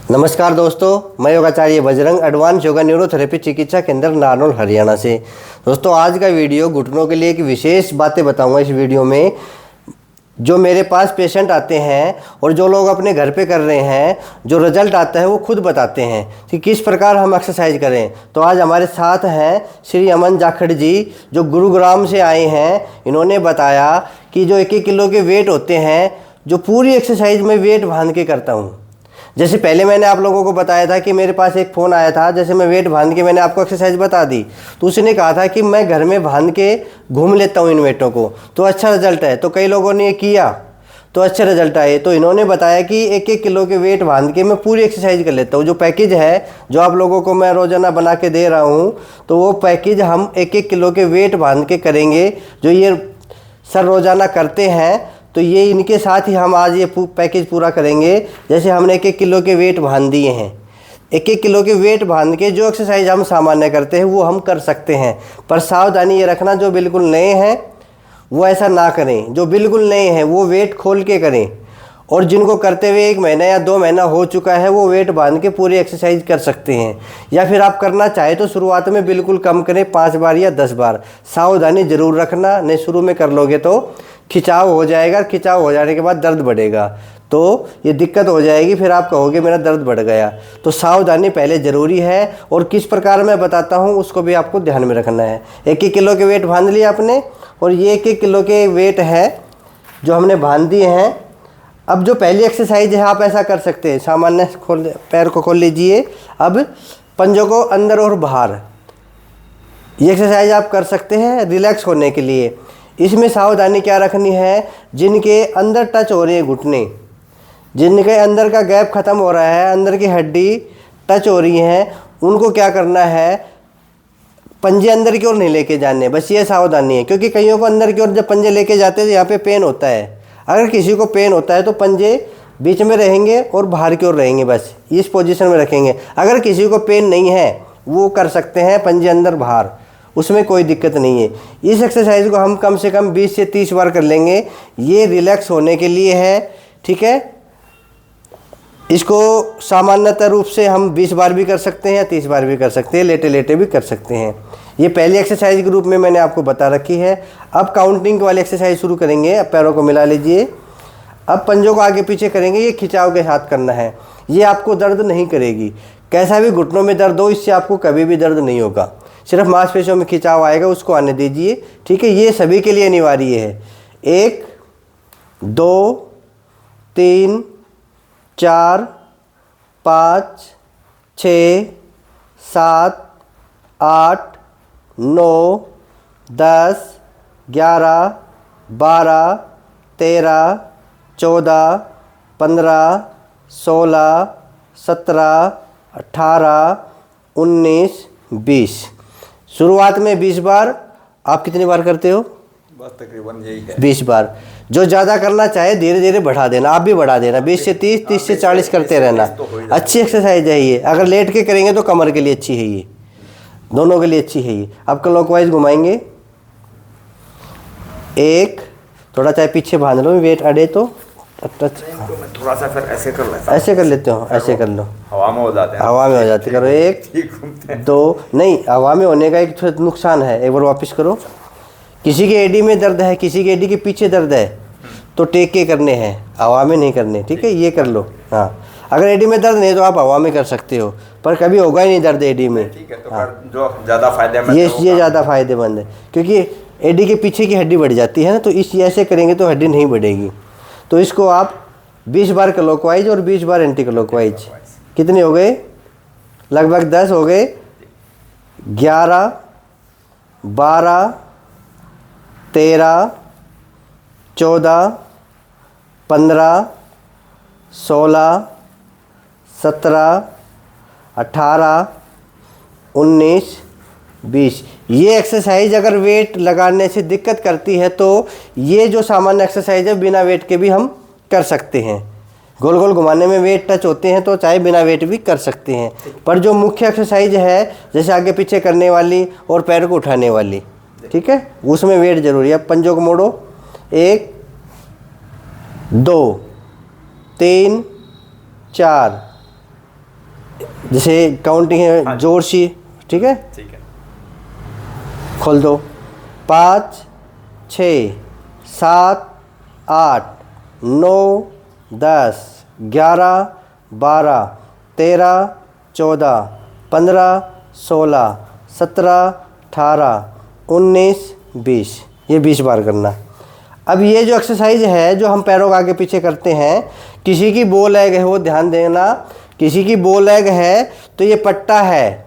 नमस्कार दोस्तों, मैं योगाचार्य बजरंग एडवांस योगा न्यूरोथेरेपी चिकित्सा केंद्र नारनौल हरियाणा से। दोस्तों आज का वीडियो घुटनों के लिए एक विशेष बातें बताऊंगा। इस वीडियो में जो मेरे पास पेशेंट आते हैं और जो लोग अपने घर पे कर रहे हैं, जो रिजल्ट आता है वो खुद बताते हैं कि किस प्रकार हम एक्सरसाइज करें। तो आज हमारे साथ हैं श्री अमन जाखड़ जी, जो गुरुग्राम से आए हैं। इन्होंने बताया कि जो 1-1 किलो के वेट होते हैं, जो पूरी एक्सरसाइज में वेट बांध के करता हूँ। जैसे पहले मैंने आप लोगों को बताया था कि मेरे पास एक फ़ोन आया था, जैसे मैं वेट बांध के मैंने आपको एक्सरसाइज बता दी, तो उसने कहा था कि मैं घर में बांध के घूम लेता हूँ इन वेटों को, तो अच्छा रिजल्ट है। तो कई लोगों ने ये किया तो अच्छे रिजल्ट आए। तो इन्होंने बताया कि 1-1 किलो के वेट बांध के मैं पूरी एक्सरसाइज कर लेता हूँ। जो पैकेज है जो आप लोगों को मैं रोज़ाना बना के दे रहा हूँ, तो वो पैकेज हम 1-1 किलो के वेट बांध के करेंगे। जो ये सर रोज़ाना करते हैं, तो ये इनके साथ ही हम आज ये पैकेज पूरा करेंगे। जैसे हमने 1-1 किलो के वेट बांध दिए हैं, 1-1 किलो के वेट बांध के जो एक्सरसाइज हम सामान्य करते हैं वो हम कर सकते हैं। पर सावधानी ये रखना, जो बिल्कुल नए हैं वो ऐसा ना करें। जो बिल्कुल नए हैं वो वेट खोल के करें, और जिनको करते हुए 1 महीना या 2 महीना हो चुका है वो वेट बांध के पूरी एक्सरसाइज कर सकते हैं। या फिर आप करना चाहे तो शुरुआत में बिल्कुल कम करें, 5 बार या 10 बार। सावधानी ज़रूर रखना, नहीं शुरू में कर लोगे तो खिंचाव हो जाएगा। खिंचाव हो जाने के बाद दर्द बढ़ेगा, तो ये दिक्कत हो जाएगी। फिर आप कहोगे मेरा दर्द बढ़ गया। तो सावधानी पहले ज़रूरी है, और किस प्रकार मैं बताता हूँ उसको भी आपको ध्यान में रखना है। 1-1 किलो के वेट बांध लिया आपने, और ये 1-1 किलो के वेट है जो हमने बांध दिए हैं। अब जो पहली एक्सरसाइज है आप ऐसा कर सकते हैं, सामान्य पैर को खोल लीजिए। अब पंजों को अंदर और बाहर, ये एक्सरसाइज आप कर सकते हैं रिलैक्स होने के लिए। इसमें सावधानी क्या रखनी है, जिनके अंदर टच हो रही है घुटने, जिनके अंदर का गैप ख़त्म हो रहा है, अंदर की हड्डी टच हो रही है, उनको क्या करना है, पंजे अंदर की ओर नहीं लेके जाने। बस ये सावधानी है, क्योंकि कईयों को अंदर की ओर जब पंजे लेके जाते हैं तो यहाँ पे पेन होता है। अगर किसी को पेन होता है तो पंजे बीच में रहेंगे और बाहर की ओर रहेंगे, बस इस पोजीशन में रखेंगे। अगर किसी को पेन नहीं है वो कर सकते हैं पंजे अंदर बाहर, उसमें कोई दिक्कत नहीं है। इस एक्सरसाइज को हम कम से कम 20 से 30 बार कर लेंगे। ये रिलैक्स होने के लिए है, ठीक है। इसको सामान्यतः रूप से हम 20 बार भी कर सकते हैं या 30 बार भी कर सकते हैं, लेटे लेटे भी कर सकते हैं। ये पहली एक्सरसाइज के रूप में मैंने आपको बता रखी है। अब काउंटिंग वाली एक्सरसाइज शुरू करेंगे। अब पैरों को मिला लीजिए। अब पंजों को आगे पीछे करेंगे। ये खिंचाव के साथ करना है। ये आपको दर्द नहीं करेगी। कैसा भी घुटनों में दर्द हो, इससे आपको कभी भी दर्द नहीं होगा। सिर्फ मांसपेशियों में खिंचाव आएगा, उसको आने दीजिए, ठीक है। ये सभी के लिए अनिवार्य है। 1 2 3 4 5 6 7 8 9 10 11 12 13 14 15 16 17 18 19 20। शुरुआत में 20 बार। आप कितनी बार करते हो? बस तकरीबन यही है, 20 बार। जो ज़्यादा करना चाहे धीरे धीरे बढ़ा देना, आप भी बढ़ा देना। 20 से 30, 30 से 40 करते रहना। अच्छी एक्सरसाइज है ये। अगर लेट के करेंगे तो कमर के लिए अच्छी है, ये दोनों के लिए अच्छी है ये। अब क्लॉकवाइज घुमाएंगे। 1, थोड़ा चाहे पीछे बांध लो, वेट अड़े तो मैं थोड़ा सा फिर ऐसे कर लेता हूं। ऐसे कर लेते हो, ऐसे कर लो, हवा में हो जाते हैं। हवा में हो जाती। करो 1 2। नहीं, हवा में होने का एक नुकसान है। एक बार वापस करो। किसी के एडी में दर्द है, किसी के एडी के पीछे दर्द है, तो टेक के करने हैं, हवा में नहीं करने, ठीक है। ये कर लो। हाँ, अगर एडी में दर्द नहीं तो आप हवा में कर सकते हो, पर कभी होगा ही नहीं दर्द एडी में, ठीक है। तो हाँ, जो ज़्यादा फायदेमंद ये ज़्यादा फायदेमंद है, क्योंकि एडी के पीछे की हड्डी बढ़ जाती है ना, तो इस ऐसे करेंगे तो हड्डी नहीं बढ़ेगी। तो इसको आप 20 बार क्लॉकवाइज और 20 बार एंटी क्लॉकवाइज। कितने हो गए? लगभग 10 हो गए। 11 12 13 14 15 16 17 18 19 20। ये एक्सरसाइज अगर वेट लगाने से दिक्कत करती है तो ये जो सामान्य एक्सरसाइज है बिना वेट के भी हम कर सकते हैं। गोल गोल घुमाने में वेट टच होते हैं तो चाहे बिना वेट भी कर सकते हैं। पर जो मुख्य एक्सरसाइज है जैसे आगे पीछे करने वाली और पैर को उठाने वाली, ठीक है, उसमें वेट जरूरी है। पंजों को मोड़ो। 1 2 3 4 जैसे काउंटिंग है, हाँ। जोर सी, ठीक है। ठीक है। खोल दो। 5 6 7 8 9 10 11 12 13 14 15 16 17 18 19 20। ये 20 बार करना। अब ये जो एक्सरसाइज है जो हम पैरों का आगे पीछे करते हैं, किसी की बो लेग है वो ध्यान देना, किसी की बो लेग है तो ये पट्टा है,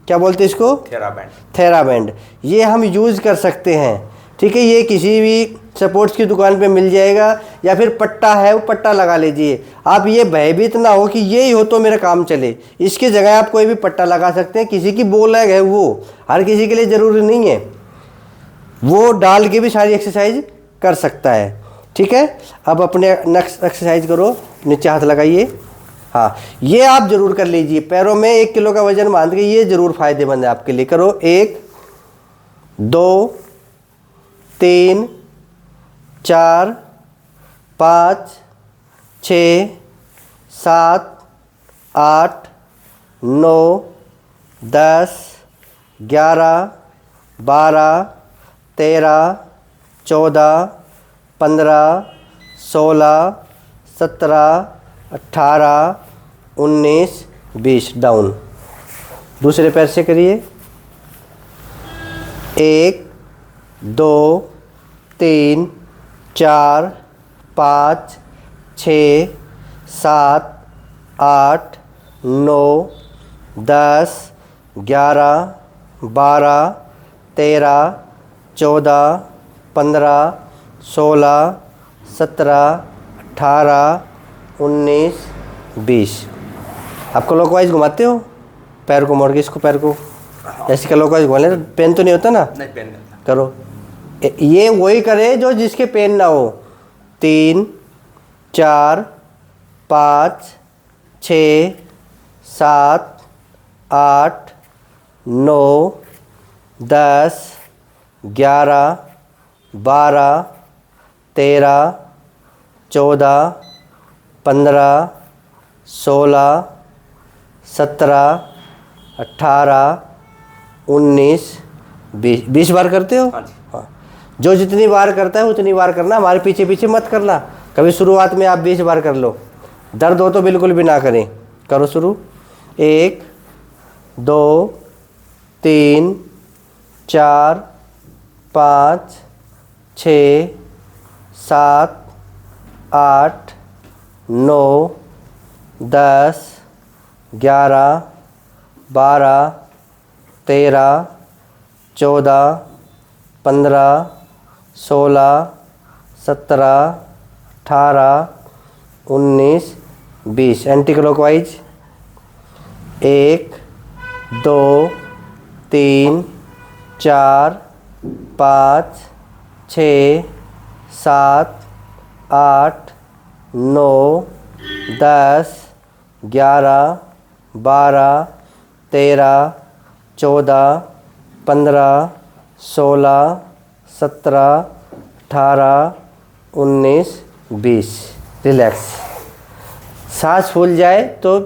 क्या बोलते हैं इसको, थेराबैंड। थेराबैंड। ये हम यूज़ कर सकते हैं, ठीक है। ये किसी भी सपोर्ट्स की दुकान पे मिल जाएगा, या फिर पट्टा है वो पट्टा लगा लीजिए। आप ये भयभीत ना हो कि ये ही हो तो मेरा काम चले, इसकी जगह आप कोई भी पट्टा लगा सकते हैं। किसी की बो लेग है वो हर किसी के लिए ज़रूरी नहीं है, वो डाल के भी सारी एक्सरसाइज कर सकता है, ठीक है। अब अपने नेक्स्ट एक्सरसाइज करो, नीचे हाथ लगाइए। हाँ, ये आप जरूर कर लीजिए। पैरों में 1 किलो का वजन बांध के, ये जरूर फायदेमंद है आपके लिए। करो। 1 2 3 4 5 6 7 8 9 10 11 12 13 14 15 16 17 18 19 20। डाउन। दूसरे पैर से करिए। 1 2 3 4 5 6 7 8 9 10 11 12 13 14 15 16 17 18 19 20। आप क्लॉकवाइज घुमाते हो, पैर को मोड़ के, इसको पैर को ऐसे क्लॉकवाइज घुमा ले, पेन तो नहीं होता ना। नहीं, पेन नहीं होता। करो। ये वही करे जो जिसके पेन ना हो। 3 4 5 6 7 8 9 10 11 12 13 14 15 16 17 18 19 20। 20 बार करते हो? हाँ जी। हाँ, जो जितनी बार करता है उतनी बार करना, हमारे पीछे पीछे मत करना। कभी शुरुआत में आप 20 बार कर लो, दर्द हो तो बिल्कुल भी ना करें। करो शुरू। 1 2 3 4 5 6 7 8 9 10 11 12 13 14 15 16 17 18 19 20। Anti clockwise. 1 2 3 4 5 6 7 8 9 10 11 12 13 14 15 16 17 18 19 20। रिलैक्स। सांस फूल जाए तो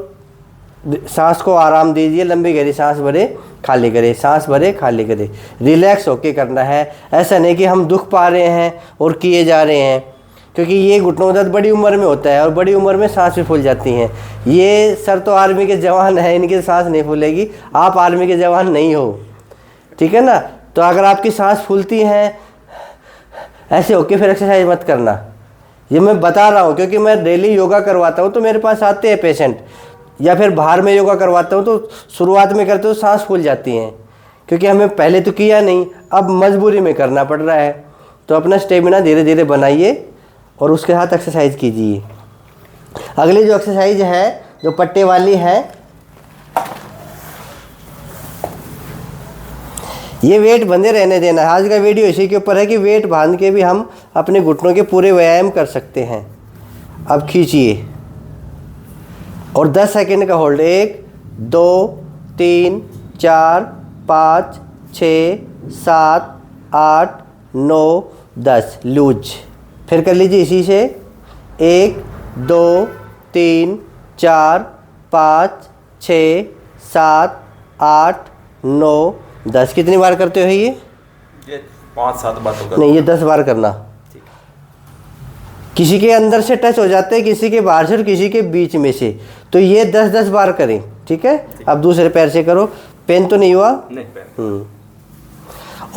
सांस को आराम दीजिए, लंबी गहरी सांस भरे खाली करे, सांस भरे खाली करे, रिलैक्स होके करना है। ऐसा नहीं कि हम दुख पा रहे हैं और किए जा रहे हैं, क्योंकि ये घुटनों दर्द बड़ी उम्र में होता है और बड़ी उम्र में सांस भी फूल जाती हैं। ये सर तो आर्मी के जवान हैं, इनकी सांस नहीं फूलेगी। आप आर्मी के जवान नहीं हो, ठीक है ना। तो अगर आपकी सांस फूलती हैं ऐसे होके, फिर एक्सरसाइज मत करना। ये मैं बता रहा हूँ क्योंकि मैं डेली योगा करवाता हूँ, तो मेरे पास आते हैं पेशेंट, या फिर बाहर में योगा करवाता हूँ तो शुरुआत में करते हो सांस फूल जाती हैं, क्योंकि हमें पहले तो किया नहीं, अब मजबूरी में करना पड़ रहा है। तो अपना स्टेमिना धीरे धीरे बनाइए और उसके साथ एक्सरसाइज कीजिए। अगली जो एक्सरसाइज है जो पट्टे वाली है, ये वेट बंधे रहने देना है। आज का वीडियो इसी के ऊपर है कि वेट बांध के भी हम अपने घुटनों के पूरे व्यायाम कर सकते हैं। अब खींचिए और 10 सेकंड का होल्ड। 1 2 3 4 5 6 7 8 9 10। लूज। फिर कर लीजिए इसी से। 1 2 3 4 5 6 7 8 9 10। कितनी बार करते हो ये 5-7 बार तो नहीं, ये 10 बार करना। किसी के अंदर से टच हो जाते हैं, किसी के बाहर से और किसी के बीच में से, तो ये 10-10 बार करें। ठीक है, अब दूसरे पैर से करो। पेन तो नहीं हुआ? नहीं पेन।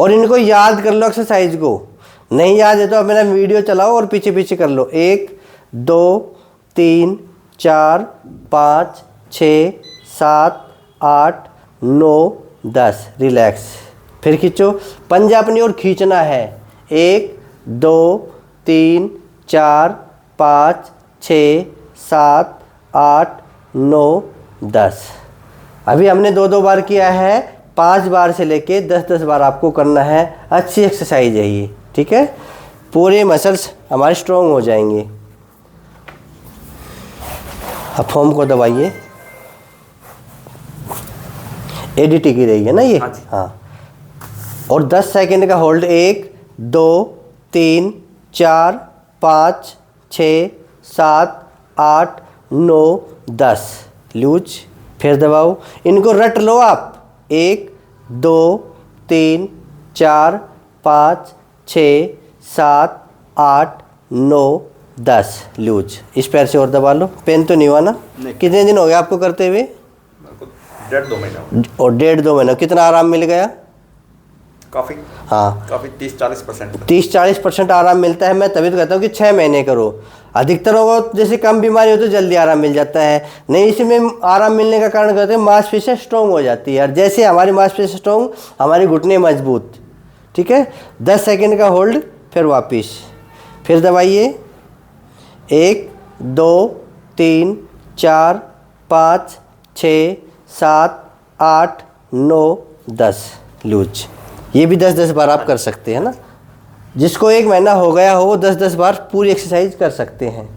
और इनको याद कर लो, एक्सरसाइज को। नहीं याद है तो अब मेरा वीडियो चलाओ और पीछे पीछे कर लो। 1 2 3 4 5 6 7 8 9 10। रिलैक्स। फिर खींचो, पंजा अपनी ओर खींचना है। 1 2 3 4 5 6 7 8 9 10। अभी हमने 2-2 बार किया है, 5 बार से लेके 10-10 बार आपको करना है। अच्छी एक्सरसाइज है ये। ठीक है, पूरे मसल्स हमारे स्ट्रॉन्ग हो जाएंगे। अब फॉर्म को दबाइए, एडीटी की रही है ना ये। हाँ, और 10 सेकंड का होल्ड। 1 2 3 4 5 6 7 8 9 10। लूज, फिर दबाओ। इनको रट लो आप। 1 2 3 4 5 6 7 8 9 10। लूज। इस पैर से और दबा लो। पेन तो नहीं हुआ ना? कितने दिन हो गए आपको करते हुए? 1.5-2 महीना। और 1.5-2 महीना। कितना आराम मिल गया? काफ़ी। हाँ, काफ़ी 30-40%। 30-40% आराम मिलता है। मैं तभी तो कहता हूँ कि 6 महीने करो। अधिकतर होगा जैसे कम बीमारी हो तो जल्दी आराम मिल जाता है। नहीं, इसमें आराम मिलने का कारण कहते हैं मांसपेशियाँ स्ट्रॉन्ग हो जाती है, और जैसे हमारी मांसपेशियाँ स्ट्रॉन्ग, हमारे घुटने मजबूत। ठीक है, 10 सेकंड का होल्ड, फिर वापिस, फिर दबाइए। 1 2 3 4 5 6 7 8 9 10। लूज। ये भी 10-10 बार आप कर सकते हैं ना। जिसको 1 महीना हो गया हो वो 10-10 बार पूरी एक्सरसाइज कर सकते हैं।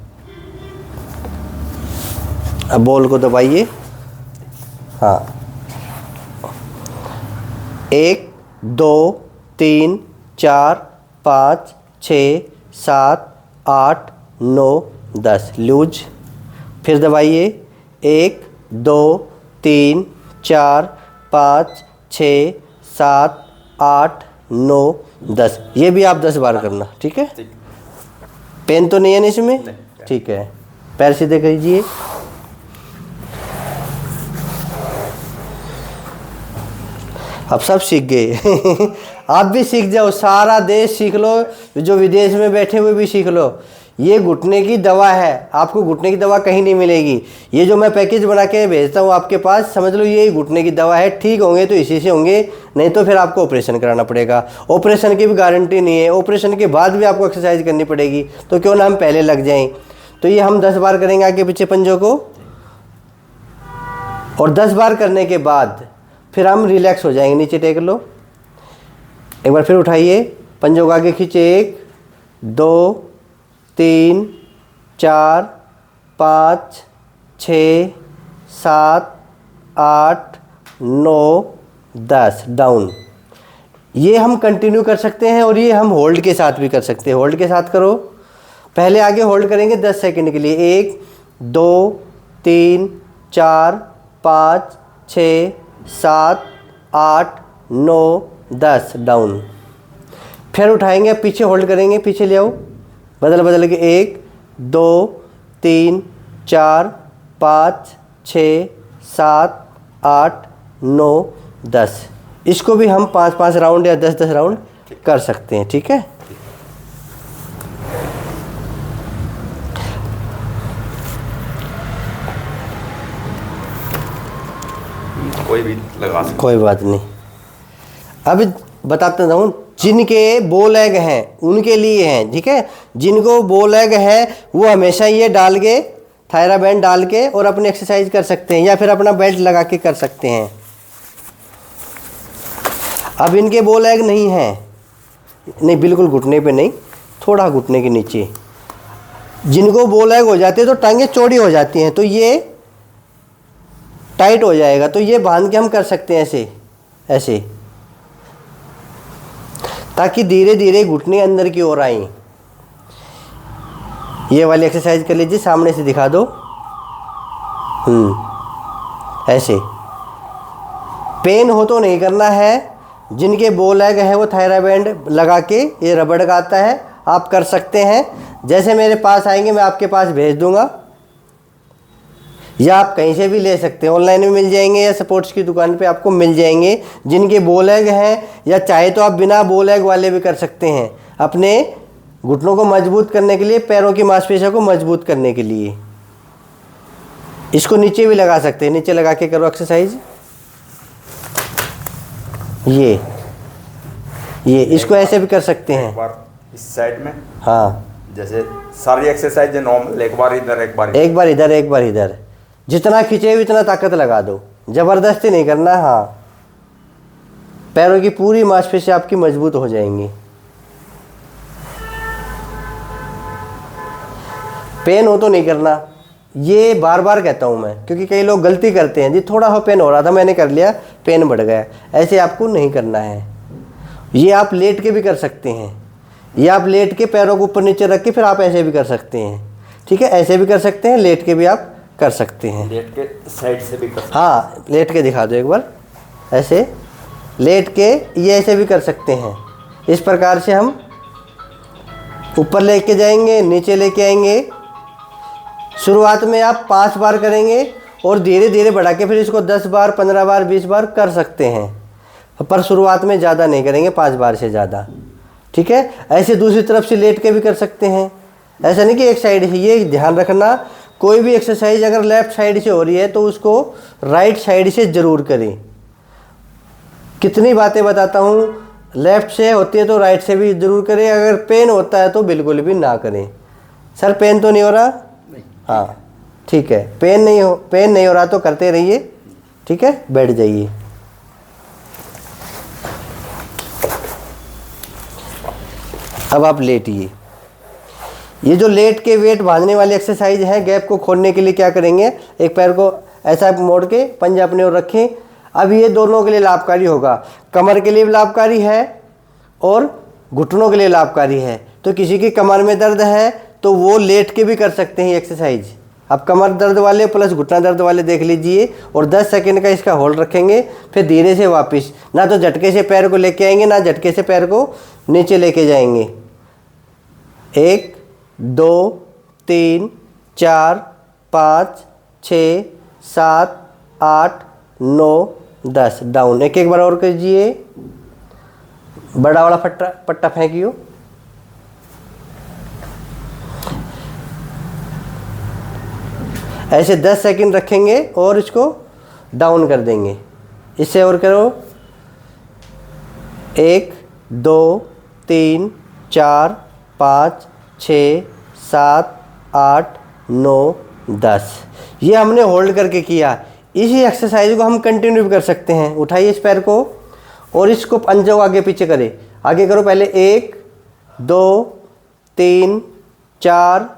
अब बॉल को दबाइए। हाँ, 1 2 3 4 5 6 7 8 9 10। लूज। फिर दबाइए। 1 2 3 4 5 6 7 8 9 10। ये भी आप 10 बार करना। ठीक है, पेन तो नहीं है ना इसमें? ठीक है, पैर सीधे कीजिए। अब सब सीख गए। आप भी सीख जाओ, सारा देश सीख लो, जो विदेश में बैठे हुए भी सीख लो। ये घुटने की दवा है, आपको घुटने की दवा कहीं नहीं मिलेगी। ये जो मैं पैकेज बना के भेजता हूँ आपके पास, समझ लो ये घुटने की दवा है। ठीक होंगे तो इसी से होंगे, नहीं तो फिर आपको ऑपरेशन कराना पड़ेगा। ऑपरेशन की भी गारंटी नहीं है, ऑपरेशन के बाद भी आपको एक्सरसाइज करनी पड़ेगी। तो क्यों ना हम पहले लग जाएं। तो ये हम 10 बार करेंगे आगे पीछे पंजों को, और 10 बार करने के बाद फिर हम रिलैक्स हो जाएंगे। नीचे टेक लो, एक बार फिर उठाइए, पंजों को आगे खींचे। 1 2 3 4 5 6 7 8 9 10। डाउन। ये हम कंटिन्यू कर सकते हैं, और ये हम होल्ड के साथ भी कर सकते हैं। होल्ड के साथ करो। पहले आगे होल्ड करेंगे 10 सेकंड के लिए। 1 2 3 4 5 6 7 8 9 10। डाउन। फिर उठाएंगे, पीछे होल्ड करेंगे, पीछे ले आओ, बदल बदल के। 1 2 3 4 5 6 7 8 9 10। इसको भी हम 5-5 राउंड या 10-10 राउंड कर सकते हैं। ठीक है, कोई भी लगा सकते। कोई बात नहीं। अब बताता हूँ, जिनके बो लेग हैं उनके लिए हैं। ठीक है, जिनको बो लेग है वो हमेशा ये डाल के, थायरा बैंड डाल के और अपनी एक्सरसाइज कर सकते हैं, या फिर अपना बेल्ट लगा के कर सकते हैं। अब इनके बो लेग नहीं है, नहीं बिल्कुल घुटने पे नहीं, थोड़ा घुटने के नीचे। जिनको बो लेग हो जाते हैं तो टांगें चौड़ी हो जाती हैं, तो ये टाइट हो जाएगा, तो ये बांध के हम कर सकते हैं ऐसे ऐसे, ताकि धीरे धीरे घुटने अंदर की ओर आए। ये वाली एक्सरसाइज कर लीजिए, सामने से दिखा दो। ऐसे पेन हो तो नहीं करना है। जिनके बो लेग है वो थायराबैंड लगा के ये रबड़ का आता है, आप कर सकते हैं। जैसे मेरे पास आएंगे मैं आपके पास भेज दूंगा, या आप कहीं से भी ले सकते हैं, ऑनलाइन में मिल जाएंगे या स्पोर्ट्स की दुकान पे आपको मिल जाएंगे। जिनके बो लेग हैं, या चाहे तो आप बिना बो लेग वाले भी कर सकते हैं, अपने घुटनों को मजबूत करने के लिए, पैरों की मांसपेशियों को मजबूत करने के लिए। इसको नीचे भी लगा सकते हैं, नीचे लगा के करो एक्सरसाइज। ये इसको ऐसे भी कर सकते एक हैं। बार इस साइड में, हाँ, जैसे सारी एक्सरसाइज है नॉर्मल, एक बार इधर एक बार एक बार इधर एक बार इधर, जितना खींचे इतना ताकत लगा दो, जबरदस्ती नहीं करना। हाँ, पैरों की पूरी मांसपेशियां आपकी मजबूत हो जाएंगी। पेन हो तो नहीं करना, ये बार बार कहता हूँ मैं, क्योंकि कई लोग गलती करते हैं जी, थोड़ा हो पेन हो रहा था मैंने कर लिया, पेन बढ़ गया। ऐसे आपको नहीं करना है। ये आप लेट के भी कर सकते हैं, ये आप लेट के पैरों को ऊपर नीचे रख के फिर आप ऐसे भी कर सकते हैं। ठीक है, ऐसे भी कर सकते हैं, लेट के भी आप कर सकते हैं। लेट के साइड से भी कर सकते हाँ, लेट के दिखा दो एक बार, ऐसे लेट के ये ऐसे भी कर सकते हैं। इस प्रकार से हम ऊपर लेके जाएंगे, नीचे लेके आएंगे। शुरुआत में आप 5 बार करेंगे और धीरे धीरे बढ़ा के फिर इसको 10 बार, 15 बार, 20 बार कर सकते हैं, पर शुरुआत में ज़्यादा नहीं करेंगे, 5 बार से ज़्यादा। ठीक है, ऐसे दूसरी तरफ से लेट के भी कर सकते हैं। ऐसा नहीं कि एक साइड से, ये ध्यान रखना, कोई भी एक्सरसाइज अगर लेफ्ट साइड से हो रही है तो उसको राइट साइड से ज़रूर करें। कितनी बातें बताता हूँ, लेफ्ट से होती है तो राइट से भी ज़रूर करें। अगर पेन होता है तो बिल्कुल भी ना करें। सर पेन तो नहीं हो रहा? हाँ ठीक है, पेन नहीं हो रहा तो करते रहिए। ठीक है, बैठ जाइए। अब आप लेटिए। ये जो लेट के वेट बांधने वाली एक्सरसाइज है, गैप को खोलने के लिए क्या करेंगे, एक पैर को ऐसा मोड़ के पंजा अपने ओर रखें। अब ये दोनों के लिए लाभकारी होगा, कमर के लिए भी लाभकारी है और घुटनों के लिए लाभकारी है। तो किसी की कमर में दर्द है तो वो लेट के भी कर सकते हैं एक्सरसाइज। अब कमर दर्द वाले प्लस घुटना दर्द वाले देख लीजिए, और 10 सेकंड का इसका होल्ड रखेंगे, फिर धीरे से वापस, ना तो झटके से पैर को लेके आएंगे ना झटके से पैर को नीचे लेके जाएंगे। 1 2 3 4 5 6 7 8 9 10 डाउन। एक बार और कीजिए, बड़ा वाला पट्टा फेंकियो। ऐसे 10 सेकंड रखेंगे और इसको डाउन कर देंगे। इससे और करो, 1 2 3 4 5 6 7 8 9 10। ये हमने होल्ड करके किया। इसी एक्सरसाइज को हम कंटिन्यू भी कर सकते हैं। उठाइए इस पैर को और इसको पंजों आगे पीछे करें। आगे करो, पहले 1 2 3 4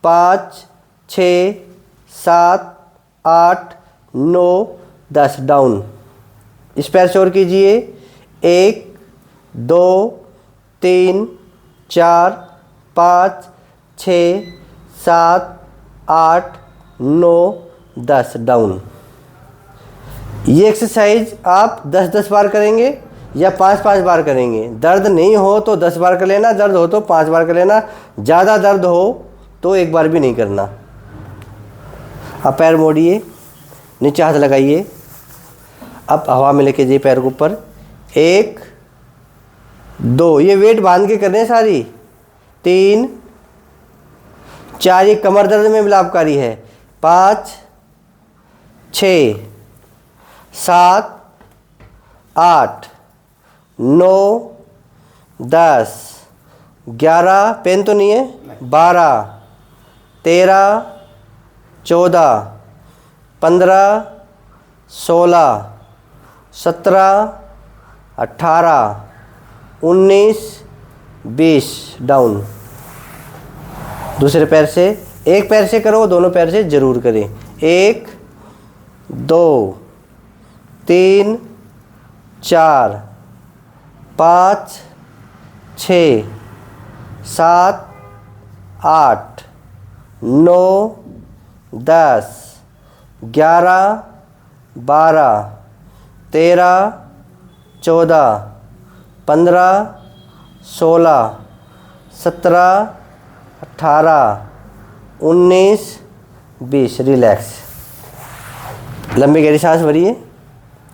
5 6 7 8 9 10 डाउन। इस पैर से और कीजिए, 1 2 3 4 5 6 7 8 9 10 डाउन। ये एक्सरसाइज आप 10-10 बार करेंगे या 5-5 बार करेंगे। दर्द नहीं हो तो 10 बार कर लेना, दर्द हो तो 5 बार कर लेना, ज़्यादा दर्द हो तो 1 बार भी नहीं करना। अब पैर मोड़िए, नीचे हाथ लगाइए, अब हवा में लेके जाइए पैर के ऊपर। 1 2, ये वेट बांध के करने सारी। 3 4, ये कमर दर्द में भी लाभकारी है। 5 6 7 8 9 10 11, पेन तो नहीं है, 12 13 14 15 16 17 18 19 20 डाउन। दूसरे पैर से, एक पैर से करो, दोनों पैर से जरूर करें। 1 2 3 4 5 6 7 8 9 10 11 12 13, 14, 15, 16, 17, 18, 19, 20। रिलैक्स। लंबी गहरी सांस भरिए,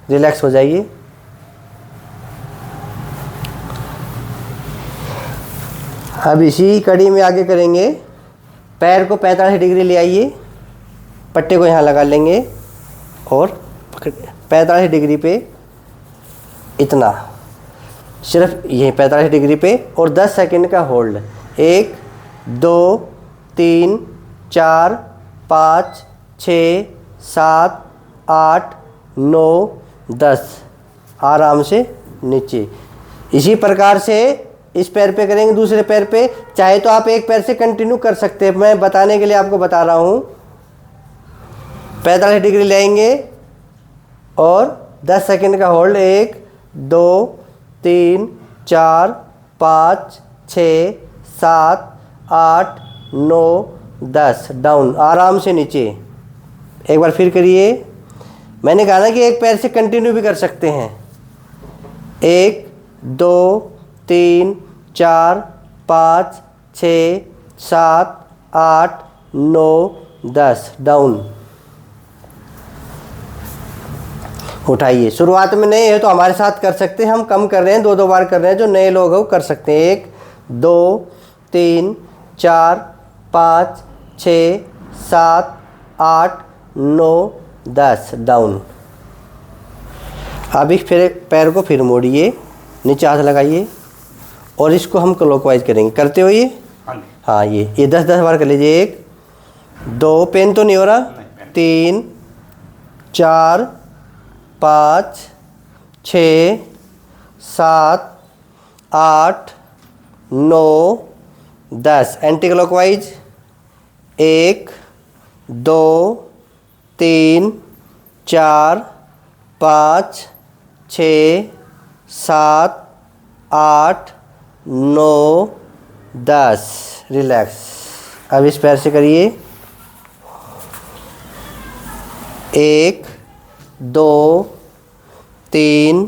रिलैक्स हो जाइए। अब इसी कड़ी में आगे करेंगे। पैर को 45 डिग्री ले आइए, पट्टे को यहाँ लगा लेंगे और 45 डिग्री पे इतना, सिर्फ यही 45 डिग्री पे, और 10 सेकंड का होल्ड। 1, 2, 3, 4, 5, 6, 7, 8, 9, 10। आराम से नीचे। इसी प्रकार से इस पैर पे करेंगे, दूसरे पैर पे। चाहे तो आप एक पैर से कंटिन्यू कर सकते हैं, मैं बताने के लिए आपको बता रहा हूँ। 45 डिग्री लेंगे और 10 सेकंड का होल्ड। 1, 2, 3, 4, 5, 6, 7, 8, 9, 10। डाउन, आराम से नीचे। एक बार फिर करिए। मैंने कहा ना कि एक पैर से कंटिन्यू भी कर सकते हैं। 1, 2, 3, 4, 5, 6, 7, 8, 9, 10। डाउन। उठाइए। शुरुआत में नए हैं तो हमारे साथ कर सकते हैं, हम कम कर रहे हैं, 2-2 बार कर रहे हैं। जो नए लोग हैं वो कर सकते हैं। 1, 2, 3, 4, 5, 6, 7, 8, 9, 10। डाउन। अब इस पैर को फिर मोड़िए, नीचे हाथ लगाइए और इसको हम क्लॉकवाइज करेंगे। करते हो ये? हाँ, ये 10-10 बार कर लीजिए। 1, 2, पेन तो नहीं हो रहा। 3, 4, 5, 6, 7, 8, 9, 10। Anti clockwise. 1, 2, 3, 4, 5, 6, 7, 8, 9, 10। रिलैक्स। अब इस पैर से करिए। 1, 2, 3,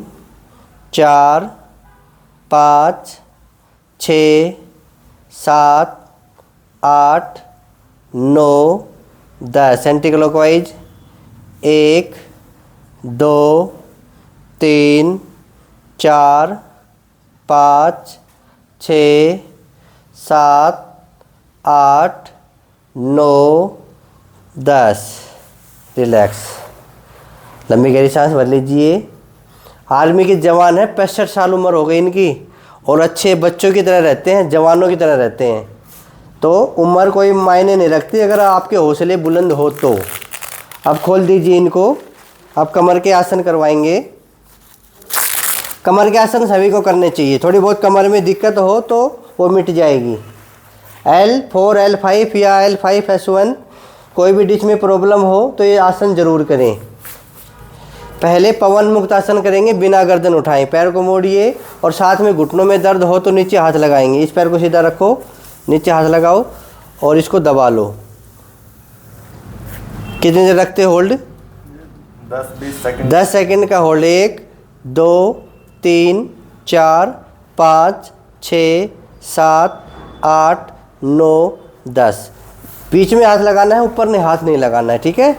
4, 5, 6, 7, 8, 9, 10। Anti clockwise. 1, 2, 3, 4, 5, 6, 7, 8, 9, 10। रिलैक्स। लंबी गहरी सांस भर लीजिए। आर्मी के जवान हैं, 65 साल उम्र हो गई इनकी, और अच्छे बच्चों की तरह रहते हैं, जवानों की तरह रहते हैं। तो उम्र कोई मायने नहीं रखती अगर आपके हौसले बुलंद हो तो। अब खोल दीजिए इनको। अब कमर के आसन करवाएंगे। कमर के आसन सभी को करने चाहिए। थोड़ी बहुत कमर में दिक्कत हो तो वो मिट जाएगी। L4, L5 या L5, S1 कोई भी डिश में प्रॉब्लम हो तो ये आसन जरूर करें। पहले पवन मुक्त आसन करेंगे, बिना गर्दन उठाएं। पैर को मोड़िए और साथ में घुटनों में दर्द हो तो नीचे हाथ लगाएंगे। इस पैर को सीधा रखो, नीचे हाथ लगाओ और इसको दबा लो। कितनी देर रखते होल्ड? 10-20 सेकंड। 10 सेकंड का होल्ड। 1, 2, 3, 4, 5, 6, 7, 8, 9, 10। बीच में हाथ लगाना है, ऊपर नहीं हाथ नहीं लगाना है, ठीक है।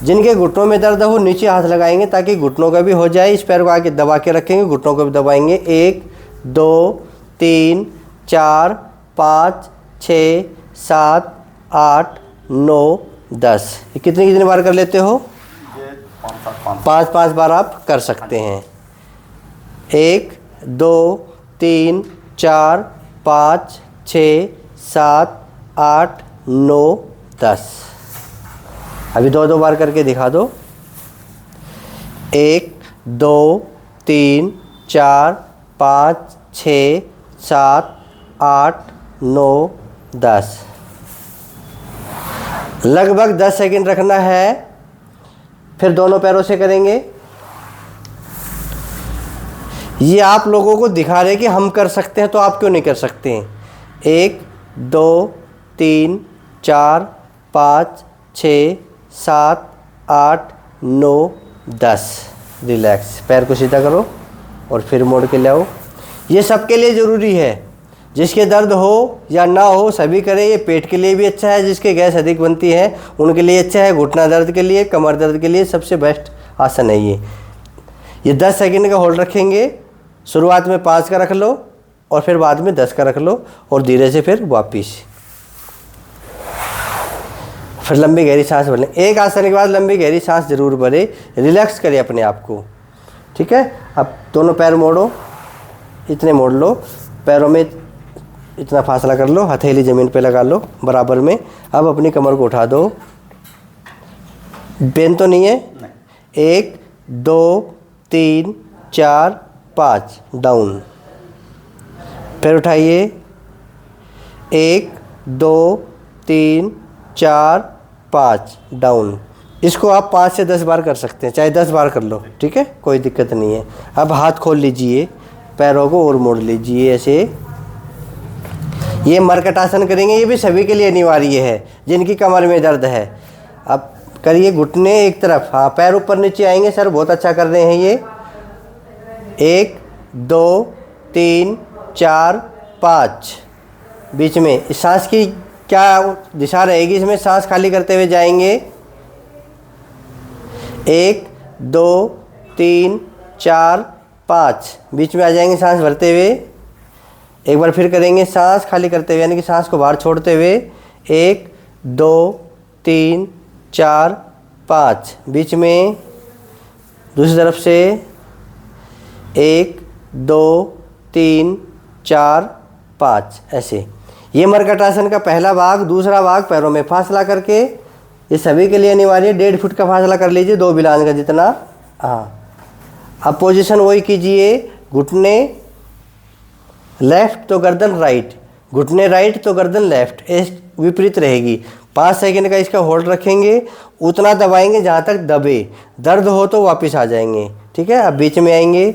जिनके घुटनों में दर्द हो नीचे हाथ लगाएंगे ताकि घुटनों का भी हो जाए। इस पैर को आगे दबा के रखेंगे, घुटनों को भी दबाएंगे। 1, 2, 3, 4, 5, 6, 7, 8, 9, 10। कितनी बार कर लेते हो? ये 5-5 बार आप कर सकते हैं। 1, 2, 3, 4, 5, 6, 7, 8, 9, 10। अभी 2-2 बार करके दिखा दो। 1, 2, 3, 4, 5, 6, 7, 8, 9, 10। लगभग 10 सेकंड रखना है। फिर दोनों पैरों से करेंगे। ये आप लोगों को दिखा रहे कि हम कर सकते हैं तो आप क्यों नहीं कर सकते हैं। 1, 2, 3, 4, 5, 6, 7, 8, 9, 10। रिलैक्स। पैर को सीधा करो और फिर मोड़ के ले आओ। ये सबके लिए ज़रूरी है, जिसके दर्द हो या ना हो सभी करें। ये पेट के लिए भी अच्छा है, जिसके गैस अधिक बनती है उनके लिए अच्छा है। घुटना दर्द के लिए, कमर दर्द के लिए सबसे बेस्ट आसन है ये 10 सेकंड का होल्ड रखेंगे। शुरुआत में 5 का रख लो और फिर बाद में 10 का रख लो और धीरे से फिर वापिस। फिर लंबी गहरी सांस भरें। एक आसन के बाद लंबी गहरी सांस जरूर भरे, रिलैक्स करें अपने आप को, ठीक है। अब दोनों पैर मोड़ो, इतने मोड़ लो, पैरों में इतना फासला कर लो, हथेली ज़मीन पे लगा लो बराबर में। अब अपनी कमर को उठा दो, पेन तो नहीं है। 1 2 3 4 5 डाउन। फिर उठाइए, 1 2 3 4 5 डाउन। इसको आप 5 से 10 बार कर सकते हैं, चाहे 10 बार कर लो, ठीक है, कोई दिक्कत नहीं है। अब हाथ खोल लीजिए, पैरों को और मोड़ लीजिए ऐसे। ये मरकट आसन करेंगे, ये भी सभी के लिए अनिवार्य है जिनकी कमर में दर्द है। अब करिए घुटने एक तरफ, हाँ पैर ऊपर नीचे आएंगे। सर बहुत अच्छा कर रहे हैं ये। 1 2 3 4 5 बीच में। इस सांस की क्या दिशा रहेगी, इसमें सांस खाली करते हुए जाएंगे। 1 2 3 4 5 बीच में आ जाएंगे सांस भरते हुए। एक बार फिर करेंगे सांस खाली करते हुए, यानी कि सांस को बाहर छोड़ते हुए। 1 2 3 4 5 बीच में। दूसरी तरफ से 1 2 3 4 5 ऐसे। ये मरकट आसन का पहला भाग। दूसरा भाग पैरों में फासला करके, ये सभी के लिए अनिवार्य है। 1.5 फुट का फासला कर लीजिए, 2 बिलान का जितना। हाँ, अब पोजीशन वही कीजिए। घुटने लेफ्ट तो गर्दन राइट, घुटने राइट तो गर्दन लेफ्ट, एक विपरीत रहेगी। 5 सेकंड का इसका होल्ड रखेंगे, उतना दबाएंगे जहाँ तक दबे। दर्द हो तो वापस आ जाएंगे, ठीक है। अब बीच में आएंगे।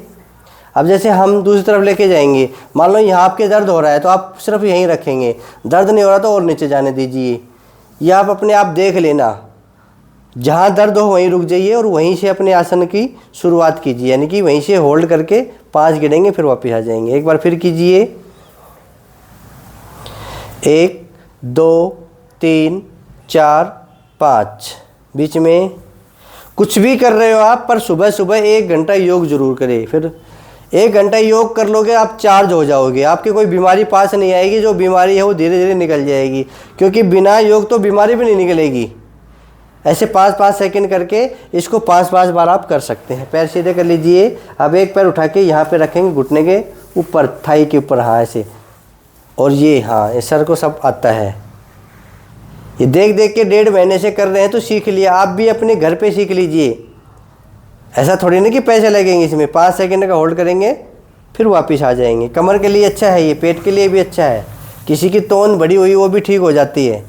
अब जैसे हम दूसरी तरफ लेके जाएंगे, मान लो यहाँ आपके दर्द हो रहा है तो आप सिर्फ यहीं रखेंगे, दर्द नहीं हो रहा तो और नीचे जाने दीजिए। या आप अपने आप देख लेना, जहाँ दर्द हो वहीं रुक जाइए और वहीं से अपने आसन की शुरुआत कीजिए, यानी कि वहीं से होल्ड करके 5 गिनेंगे फिर वापस आ जाएंगे। एक बार फिर कीजिए। 1 2 3 4 5 बीच में। कुछ भी कर रहे हो आप, पर सुबह सुबह 1 घंटा योग जरूर करें। फिर 1 घंटा योग कर लोगे, आप चार्ज हो जाओगे। आपकी कोई बीमारी पास नहीं आएगी, जो बीमारी है वो धीरे धीरे निकल जाएगी, क्योंकि बिना योग तो बीमारी भी नहीं निकलेगी। ऐसे 5-5 सेकंड करके इसको 5-5 बार आप कर सकते हैं। पैर सीधे कर लीजिए। अब एक पैर उठा के यहाँ पे रखेंगे, घुटने के ऊपर, थाई के ऊपर, हाँ ऐसे। और ये हाँ, ये सर को सब आता है। ये देख देख के 1.5 महीने से कर रहे हैं तो सीख लिया। आप भी अपने घर पे सीख लीजिए। ऐसा थोड़ी नहीं कि पैसे लगेंगे इसमें। 5 सेकंड का होल्ड करेंगे फिर वापस आ जाएंगे। कमर के लिए अच्छा है ये, पेट के लिए भी अच्छा है। किसी की तोंद बढ़ी हुई वो भी ठीक हो जाती है,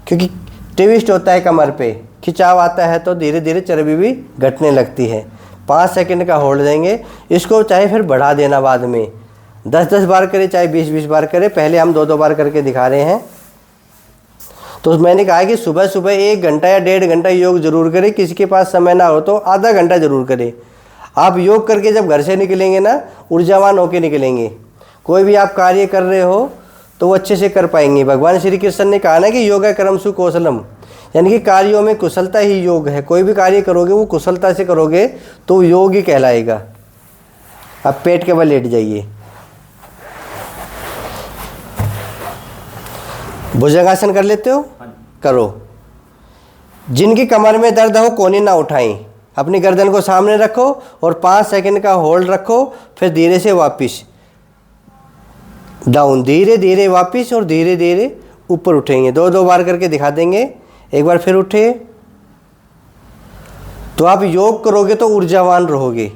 क्योंकि ट्विस्ट होता है कमर पे, खिंचाव आता है तो धीरे धीरे चर्बी भी घटने लगती है। 5 सेकंड का होल्ड देंगे। इसको चाहे फिर बढ़ा देना बाद में, 10-10 बार करें चाहे 20-20 बार करें। पहले हम 2-2 बार करके दिखा रहे हैं। तो मैंने कहा कि सुबह सुबह 1 घंटा या 1.5 घंटा योग जरूर करें। किसी के पास समय ना हो तो आधा घंटा जरूर करें। आप योग करके जब घर से निकलेंगे ना, ऊर्जावान होकर निकलेंगे। कोई भी आप कार्य कर रहे हो तो वो अच्छे से कर पाएंगे। भगवान श्री कृष्ण ने कहा ना कि योग कर्मसु कौशलम, यानी कि कार्यों में कुशलता ही योग है। कोई भी कार्य करोगे वो कुशलता से करोगे तो योग ही कहलाएगा। अब पेट के बल लेट जाइए। भुजंगासन कर लेते हो? करो। जिनकी कमर में दर्द हो कोहनी ना उठाएं, अपनी गर्दन को सामने रखो और 5 सेकंड का होल्ड रखो। फिर धीरे से वापस डाउन, धीरे धीरे वापस और धीरे धीरे ऊपर उठेंगे। 2-2 बार करके दिखा देंगे। एक बार फिर उठे तो आप योग करोगे तो ऊर्जावान रहोगे।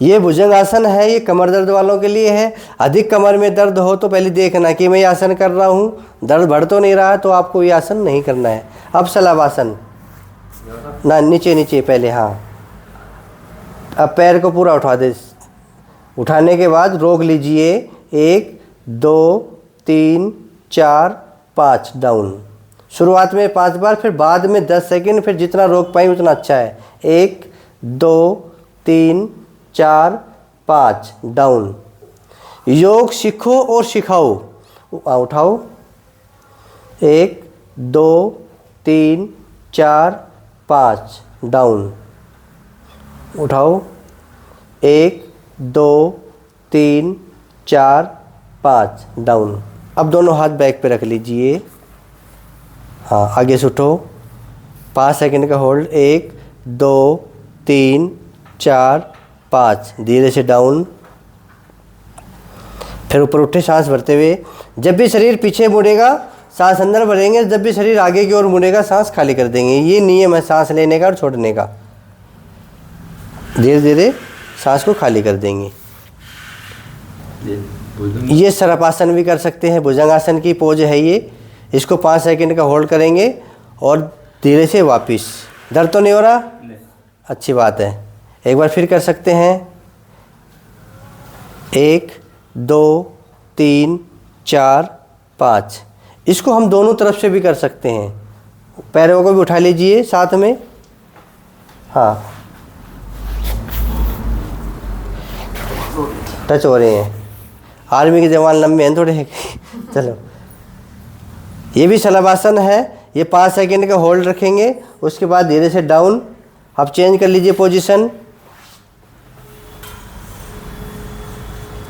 ये भुजंग आसन है, ये कमर दर्द वालों के लिए है। अधिक कमर में दर्द हो तो पहले देखना कि मैं ये आसन कर रहा हूँ, दर्द बढ़ तो नहीं रहा है, तो आपको ये आसन नहीं करना है। अब शलभासन ना, नीचे नीचे पहले, हाँ। अब पैर को पूरा उठा दे। उठाने के बाद रोक लीजिए। 1 2 3 4 5 डाउन। शुरुआत में 5 बार, फिर बाद में 10 सेकंड, फिर जितना रोक पाए उतना अच्छा है। 1 2 3 4 5 डाउन। योग सीखो और सिखाओ। उठाओ 1 2 3 4 5 डाउन। उठाओ 1 2 3 4 5 डाउन। अब दोनों हाथ बैक पे रख लीजिए। हाँ, आगे से उठो, 5 सेकंड का होल्ड, 1 2 3 4 5, धीरे से डाउन। फिर ऊपर उठे सांस भरते हुए। जब भी शरीर पीछे मुड़ेगा सांस अंदर भरेंगे, जब भी शरीर आगे की ओर मुड़ेगा सांस खाली कर देंगे। ये नियम है सांस लेने का और छोड़ने का। धीरे धीरे सांस को खाली कर देंगे। ये सर्पासन भी कर सकते हैं, भुजंगासन की पोज है ये। इसको 5 सेकंड का होल्ड करेंगे और धीरे से वापस। दर्द तो नहीं हो रहा? नहीं। अच्छी बात है। एक बार फिर कर सकते हैं। 1 2 3 4 5। इसको हम दोनों तरफ से भी कर सकते हैं। पैरों को भी उठा लीजिए साथ में। हाँ, टच हो रहे हैं। आर्मी के जवान लंबे हैं थोड़े। चलो, ये भी शलभासन है। ये 5 सेकंड का होल्ड रखेंगे, उसके बाद धीरे से डाउन। अब चेंज कर लीजिए पोजीशन।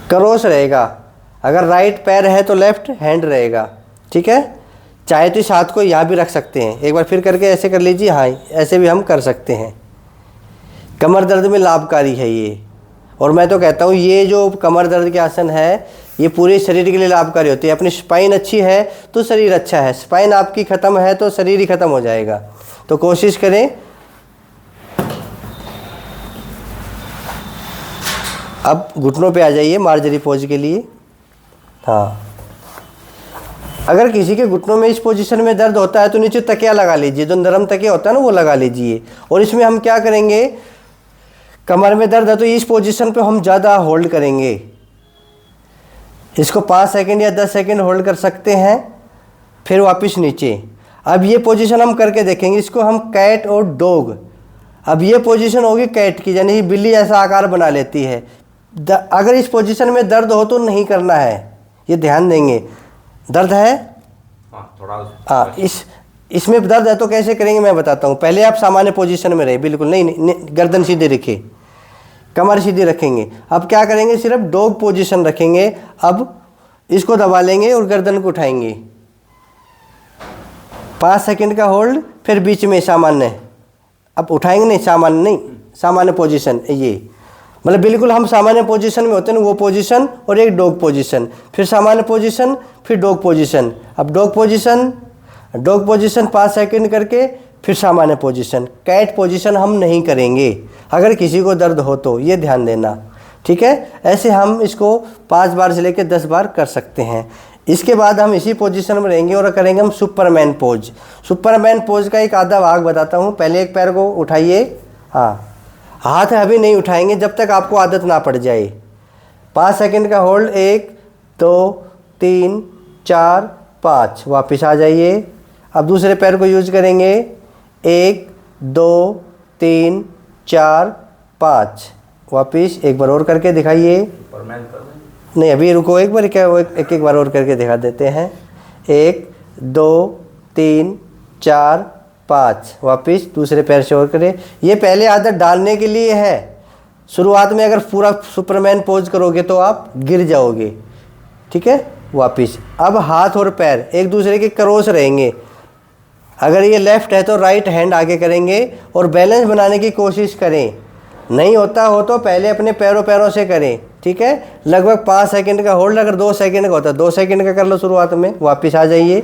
क्रॉस रहेगा, अगर राइट पैर है तो लेफ्ट हैंड रहेगा, ठीक है। चाहे तो इस हाथ को यहाँ भी रख सकते हैं। एक बार फिर करके ऐसे कर लीजिए। हाँ, ऐसे भी हम कर सकते हैं। कमर दर्द में लाभकारी है ये। और मैं तो कहता हूँ ये जो कमर दर्द के आसन है ये पूरे शरीर के लिए लाभकारी होती है। अपनी स्पाइन अच्छी है तो शरीर अच्छा है, स्पाइन आपकी ख़त्म है तो शरीर ही ख़त्म हो जाएगा। तो कोशिश करें। अब घुटनों पे आ जाइए मार्जरी पोज के लिए। हाँ, अगर किसी के घुटनों में इस पोजीशन में दर्द होता है तो नीचे तकिया लगा लीजिए, जो नरम तकिया होता है ना वो लगा लीजिए। और इसमें हम क्या करेंगे, कमर में दर्द है तो इस पोजीशन पे हम ज़्यादा होल्ड करेंगे। इसको 5 सेकंड या 10 सेकंड होल्ड कर सकते हैं, फिर वापस नीचे। अब ये पोजीशन हम करके देखेंगे। इसको हम कैट और डॉग। अब ये पोजीशन होगी कैट की, यानी बिल्ली ऐसा आकार बना लेती है। अगर इस पोजीशन में दर्द हो तो नहीं करना है, ये ध्यान देंगे। दर्द है? हाँ, थोड़ा। हाँ, इसमें दर्द है तो कैसे करेंगे मैं बताता हूँ। पहले आप सामान्य पोजीशन में रहे, बिल्कुल नहीं, गर्दन सीधे रखिए, कमर सीधी रखेंगे। अब क्या करेंगे, सिर्फ डॉग पोजीशन रखेंगे। अब इसको दबा लेंगे और गर्दन को उठाएंगे। 5 सेकंड का होल्ड, फिर बीच में सामान्य। अब उठाएंगे नहीं, सामान्य नहीं, सामान्य पोजीशन। ये मतलब बिल्कुल हम सामान्य पोजीशन में होते हैं, वो पोजीशन और एक डॉग पोजीशन, फिर सामान्य पोजीशन, फिर डॉग पोजीशन। अब डॉग पोजीशन 5 सेकंड करके, फिर सामान्य पोजीशन। कैट पोजीशन हम नहीं करेंगे अगर किसी को दर्द हो तो, ये ध्यान देना, ठीक है। ऐसे हम इसको 5 बार से लेकर 10 बार कर सकते हैं। इसके बाद हम इसी पोजीशन में रहेंगे और करेंगे हम सुपरमैन पोज। सुपरमैन पोज का एक आधा भाग बताता हूँ। पहले एक पैर को उठाइए। हाँ, हाथ अभी नहीं उठाएंगे जब तक आपको आदत ना पड़ जाए। 5 सेकंड का होल्ड, 1 2 3 4 5, वापस आ जाइए। अब दूसरे पैर को यूज करेंगे, 1 2 3 4 5, वापस। एक बार और करके दिखाइए। नहीं, अभी रुको, एक बार क्या, एक बार और करके दिखा देते हैं। 1 2 3 4 5, वापस दूसरे पैर से और करें। ये पहले आदत डालने के लिए है। शुरुआत में अगर पूरा सुपरमैन पोज करोगे तो आप गिर जाओगे, ठीक है। वापस। अब हाथ और पैर एक दूसरे के क्रॉस रहेंगे। अगर ये लेफ्ट है तो राइट हैंड आगे करेंगे और बैलेंस बनाने की कोशिश करें। नहीं होता हो तो पहले अपने पैरों से करें, ठीक है। लगभग 5 सेकंड का होल्ड, अगर 2 सेकंड का होता है 2 सेकंड का कर लो शुरुआत में। वापस आ जाइए,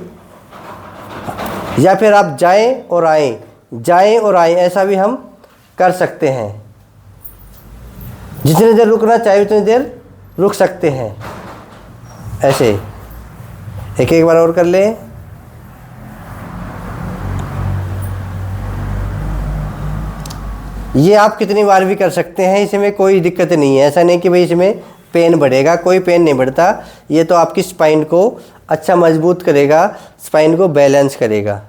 या फिर आप जाएं और आएं, ऐसा भी हम कर सकते हैं। जितनी देर रुकना चाहिए उतनी देर रुक सकते हैं। ऐसे एक बार और कर लें। ये आप कितनी बार भी कर सकते हैं, इसमें कोई दिक्कत नहीं है। ऐसा नहीं कि भाई इसमें पेन बढ़ेगा, कोई पेन नहीं बढ़ता। ये तो आपकी स्पाइन को अच्छा मजबूत करेगा, स्पाइन को बैलेंस करेगा।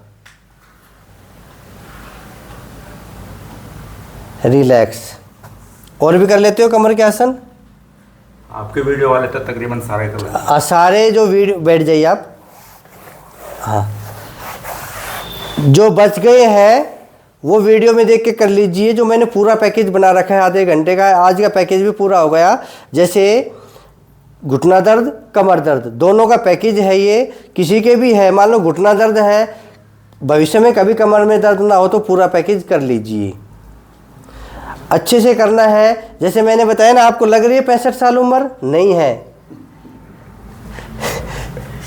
रिलैक्स, और भी कर लेते हो कमर के आसन? आपके वीडियो वाले तो तकरीबन सारे कर लेते हैं। सारे जो वीडियो, बैठ जाइए आप। हाँ, जो बच गए हैं वो वीडियो में देख के कर लीजिए। जो मैंने पूरा पैकेज बना रखा है आधे घंटे का, आज का पैकेज भी पूरा हो गया। जैसे घुटना दर्द, कमर दर्द, दोनों का पैकेज है ये। किसी के भी है, मान लो घुटना दर्द है, भविष्य में कभी कमर में दर्द ना हो तो पूरा पैकेज कर लीजिए। अच्छे से करना है। जैसे मैंने बताया ना, आपको लग रही है 65 साल उम्र, नहीं है।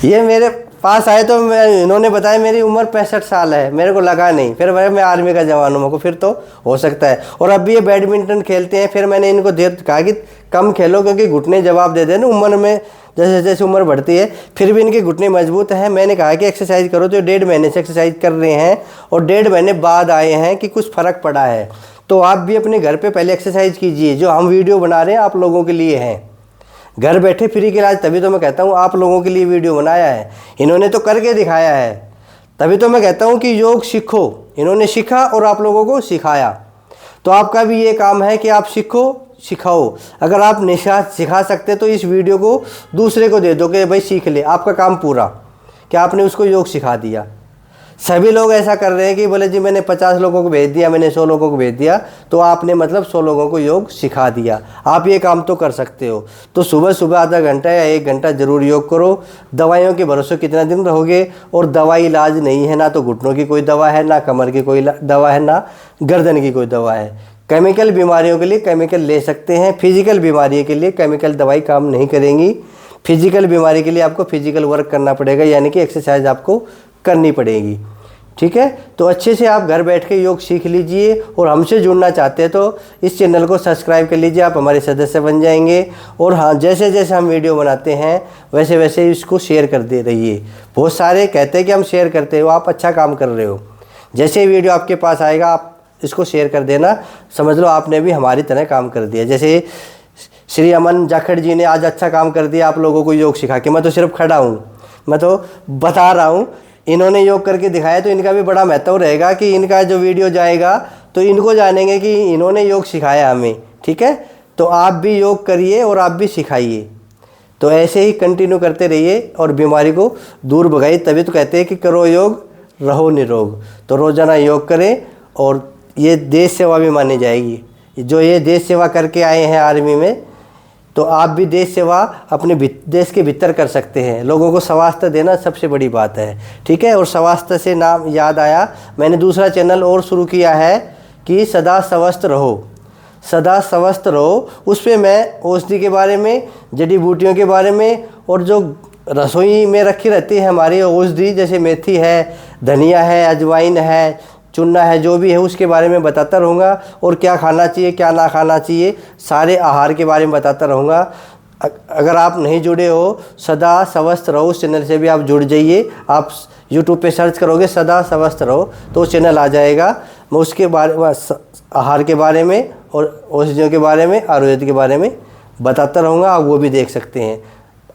ये मेरे पास आए तो इन्होंने बताया मेरी उम्र 65 साल है, मेरे को लगा नहीं। फिर मैं आर्मी का जवान हूँ, को फिर तो हो सकता है। और अब भी ये बैडमिंटन खेलते हैं। फिर मैंने इनको कहा कि कम खेलो, क्योंकि घुटने जवाब दे दें ना उम्र में, जैसे जैसे उम्र बढ़ती है। फिर भी इनके घुटने मजबूत हैं। मैंने कहा कि एक्सरसाइज करो, तो 1.5 महीने से एक्सरसाइज कर रहे हैं और 1.5 महीने बाद आए हैं कि कुछ फ़र्क पड़ा है। तो आप भी अपने घर पे पहले एक्सरसाइज कीजिए। जो हम वीडियो बना रहे हैं आप लोगों के लिए हैं, घर बैठे फ्री के इलाज। तभी तो मैं कहता हूँ आप लोगों के लिए वीडियो बनाया है। इन्होंने तो करके दिखाया है, तभी तो मैं कहता हूँ कि योग सीखो। इन्होंने सीखा और आप लोगों को सिखाया। तो आपका भी ये काम है कि आप सीखो, सिखाओ। अगर आप नहीं सिखा सकते तो इस वीडियो को दूसरे को दे दो कि भाई सीख ले। आपका काम पूरा कि आपने उसको योग सिखा दिया। सभी लोग ऐसा कर रहे हैं कि बोले जी मैंने 50 लोगों को भेज दिया, मैंने 100 लोगों को भेज दिया, तो आपने मतलब 100 लोगों को योग सिखा दिया। आप ये काम तो कर सकते हो। तो सुबह सुबह आधा घंटा या 1 घंटा ज़रूर योग करो। दवाइयों के भरोसे कितना दिन रहोगे? और दवाई इलाज नहीं है, ना तो घुटनों की कोई दवा है, ना कमर की कोई दवा है, ना गर्दन की कोई दवा है। केमिकल बीमारियों के लिए केमिकल ले सकते हैं, फिजिकल बीमारी के लिए केमिकल दवाई काम नहीं करेंगी। फिजिकल बीमारी के लिए आपको फिजिकल वर्क करना पड़ेगा, यानी कि एक्सरसाइज आपको करनी पड़ेगी। ठीक है, तो अच्छे से आप घर बैठ के योग सीख लीजिए। और हमसे जुड़ना चाहते हैं तो इस चैनल को सब्सक्राइब कर लीजिए, आप हमारे सदस्य बन जाएंगे। और हाँ, जैसे जैसे हम वीडियो बनाते हैं वैसे वैसे इसको शेयर कर दे रहिए। बहुत सारे कहते हैं कि हम शेयर करते हो, आप अच्छा काम कर रहे हो। जैसे ही वीडियो आपके पास आएगा आप इसको शेयर कर देना, समझ लो आपने भी हमारी तरह काम कर दिया। जैसे श्री अमन जाखड़ जी ने आज अच्छा काम कर दिया आप लोगों को योग सिखा के। मैं तो सिर्फ खड़ा हूँ, मैं तो बता रहा हूँ। इन्होंने योग करके दिखाया तो इनका भी बड़ा महत्व रहेगा कि इनका जो वीडियो जाएगा तो इनको जानेंगे कि इन्होंने योग सिखाया हमें। ठीक है, तो आप भी योग करिए और आप भी सिखाइए। तो ऐसे ही कंटिन्यू करते रहिए और बीमारी को दूर भगाइए। तभी तो कहते हैं कि करो योग रहो निरोग। तो रोज़ाना योग करें और ये देश सेवा भी मानी जाएगी। जो ये देश सेवा करके आए हैं आर्मी में, तो आप भी देश सेवा अपने देश के भीतर कर सकते हैं। लोगों को स्वास्थ्य देना सबसे बड़ी बात है। ठीक है, और स्वास्थ्य से नाम याद आया, मैंने दूसरा चैनल और शुरू किया है कि सदा स्वस्थ रहो, सदा स्वस्थ रहो। उस पर मैं औषधि के बारे में, जड़ी बूटियों के बारे में, और जो रसोई में रखी रहती है हमारी औषधि, जैसे मेथी है, धनिया है, अजवाइन है, चुनना है, जो भी है उसके बारे में बताता रहूँगा। और क्या खाना चाहिए क्या ना खाना चाहिए, सारे आहार के बारे में बताता रहूँगा। अगर आप नहीं जुड़े हो सदा स्वस्थ रहो, उस चैनल से भी आप जुड़ जाइए। आप YouTube पे सर्च करोगे सदा स्वस्थ रहो तो चैनल आ जाएगा। मैं उसके बारे में, आहार के बारे में और औषधियों के बारे में, आयुर्वेद के बारे में बताता रहूँगा। आप वो भी देख सकते हैं।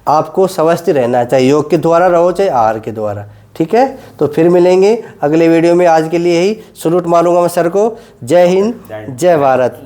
आपको स्वस्थ रहना, चाहे योग के द्वारा रहो चाहे आहार के द्वारा। ठीक है, तो फिर मिलेंगे अगले वीडियो में। आज के लिए यही सलूट मारूंगा मैं सर को। जय हिंद, जय भारत।